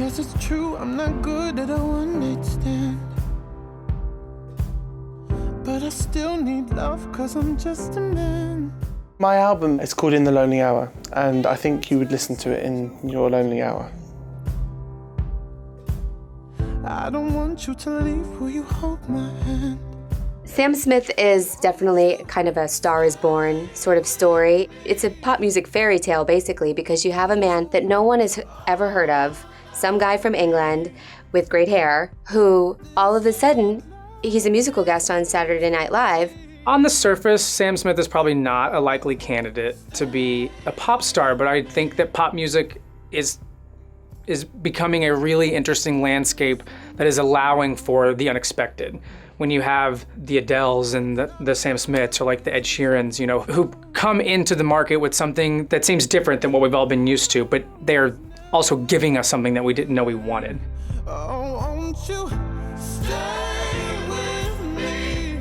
Guess it's true, I'm not good at a one-night stand. But I still need love, cause I'm just a man. My album is called In the Lonely Hour, and I think you would listen to it in your lonely hour. I don't want you to leave, will you hold my hand? Sam Smith is definitely kind of a Star is Born sort of story. It's a pop music fairy tale, basically, because you have a man that no one has ever heard of, some guy from England with great hair, who all of a sudden, he's a musical guest on Saturday Night Live. On the surface, Sam Smith is probably not a likely candidate to be a pop star, but I think that pop music is becoming a really interesting landscape that is allowing for the unexpected. When you have the Adeles and the Sam Smiths, or like the Ed Sheerans, you know, who come into the market with something that seems different than what we've all been used to, but they're also giving us something that we didn't know we wanted. Oh, won't you stay with me?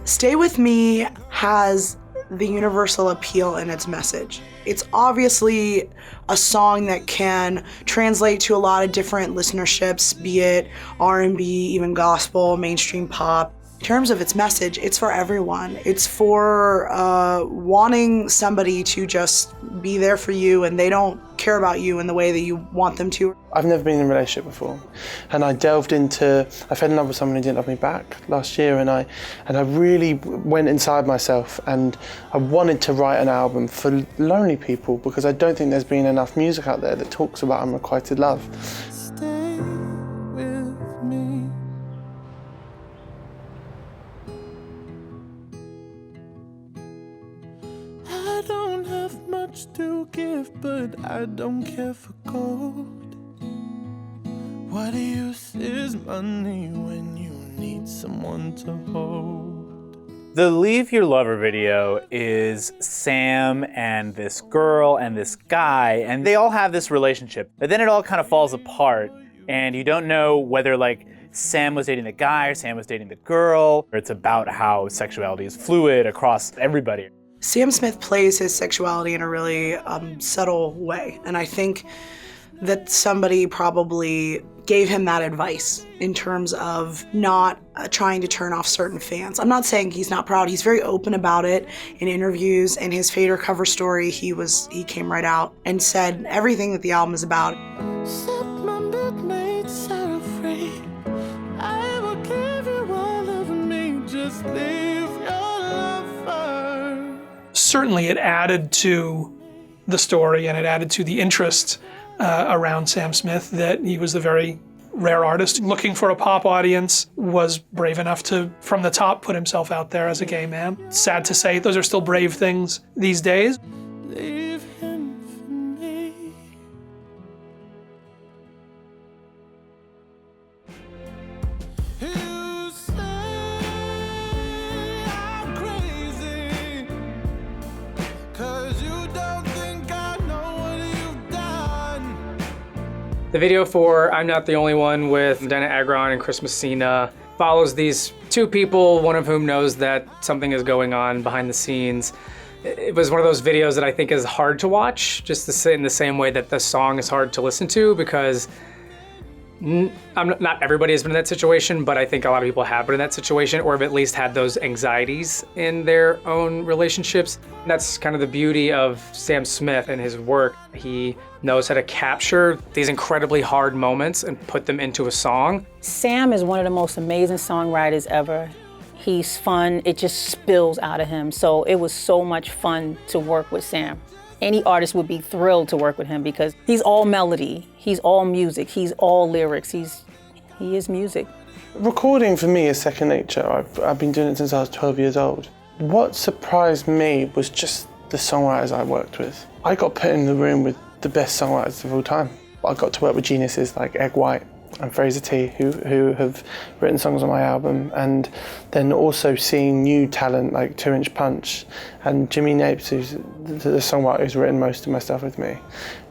Stay With Me has the universal appeal in its message. It's obviously a song that can translate to a lot of different listenerships, be it R&B, even gospel, mainstream pop. In terms of its message, it's for everyone. It's for wanting somebody to just be there for you and they don't care about you in the way that you want them to. I've never been in a relationship before, and I fell in love with someone who didn't love me back last year, and I really went inside myself, and I wanted to write an album for lonely people, because I don't think there's been enough music out there that talks about unrequited love. Stay with me. I don't have much to give, but I don't care for gold. What use is money when you need someone to hold? The Leave Your Lover video is Sam and this girl and this guy, and they all have this relationship, but then it all kind of falls apart, and you don't know whether like Sam was dating the guy or Sam was dating the girl, or it's about how sexuality is fluid across everybody. Sam Smith plays his sexuality in a really subtle way, and I think that somebody probably gave him that advice in terms of not trying to turn off certain fans. I'm not saying he's not proud. He's very open about it in interviews. In his Fader cover story, he came right out and said everything that the album is about. Set my midmates are afraid. I will give you all of me. Just leave your lover. Certainly it added to the story, and it added to the interest around Sam Smith that he was a very rare artist looking for a pop audience, was brave enough to, from the top, put himself out there as a gay man. Sad to say, those are still brave things these days. Leave him for me. You say I'm crazy, 'cause you don't think I know what you've done. The video for I'm Not the Only One with Dana Agron and Chris Messina follows these two people, one of whom knows that something is going on behind the scenes. It was one of those videos that I think is hard to watch, just in the same way that the song is hard to listen to, because not everybody has been in that situation, but I think a lot of people have been in that situation, or have at least had those anxieties in their own relationships. That's kind of the beauty of Sam Smith and his work. He knows how to capture these incredibly hard moments and put them into a song. Sam is one of the most amazing songwriters ever. He's fun, it just spills out of him. So it was so much fun to work with Sam. Any artist would be thrilled to work with him because he's all melody, he's all music, he's all lyrics, he is music. Recording for me is second nature. I've been doing it since I was 12 years old. What surprised me was just the songwriters I worked with. I got put in the room with the best songwriters of all time. I got to work with geniuses like Egg White and Fraser T, who have written songs on my album, and then also seeing new talent like 2 Inch Punch and Jimmy Napes, who's the songwriter who's written most of my stuff with me.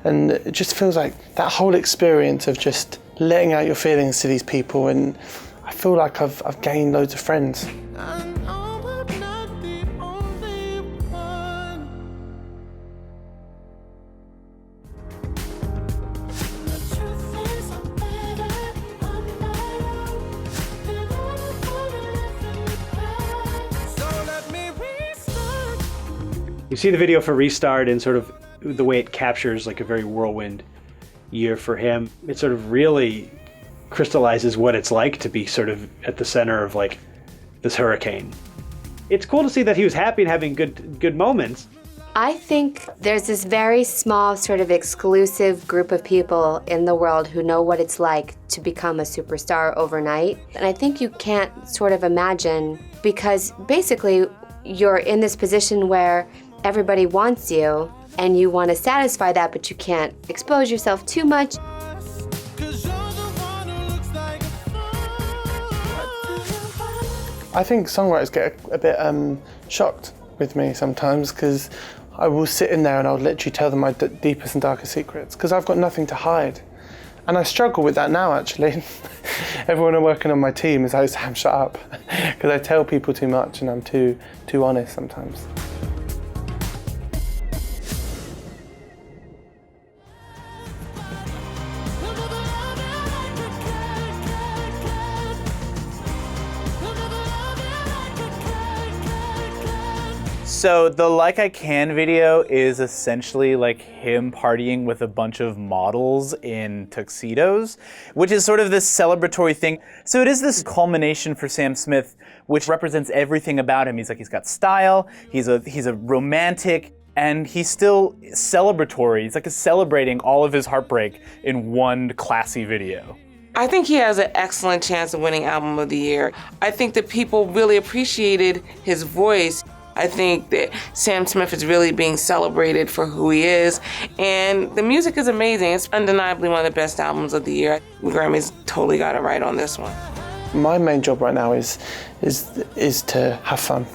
And it just feels like that whole experience of just letting out your feelings to these people, and I feel like I've gained loads of friends. I know I'm not the only one. The truth is You see the video for Restart and sort of the way it captures like a very whirlwind year for him. It sort of really crystallizes what it's like to be sort of at the center of like this hurricane. It's cool to see that he was happy and having good moments. I think there's this very small sort of exclusive group of people in the world who know what it's like to become a superstar overnight. And I think you can't sort of imagine, because basically you're in this position where everybody wants you and you want to satisfy that, but you can't expose yourself too much. I think songwriters get a bit shocked with me sometimes, because I will sit in there and I'll literally tell them my deepest and darkest secrets, because I've got nothing to hide. And I struggle with that now, actually. Everyone working on my team is like, Sam, shut up. Because I tell people too much and I'm too honest sometimes. So the Like I Can video is essentially like him partying with a bunch of models in tuxedos, which is sort of this celebratory thing. So it is this culmination for Sam Smith, which represents everything about him. He's got style, he's a romantic, and he's still celebratory. He's like celebrating all of his heartbreak in one classy video. I think he has an excellent chance of winning Album of the Year. I think that people really appreciated his voice. I think that Sam Smith is really being celebrated for who he is, and the music is amazing. It's undeniably one of the best albums of the year. The Grammys totally got it right on this one. My main job right now is to have fun.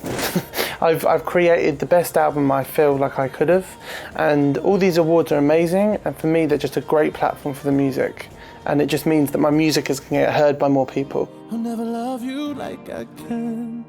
I've created the best album I feel like I could have, and all these awards are amazing, and for me they're just a great platform for the music, and it just means that my music is going to get heard by more people. I'll never love you like I can.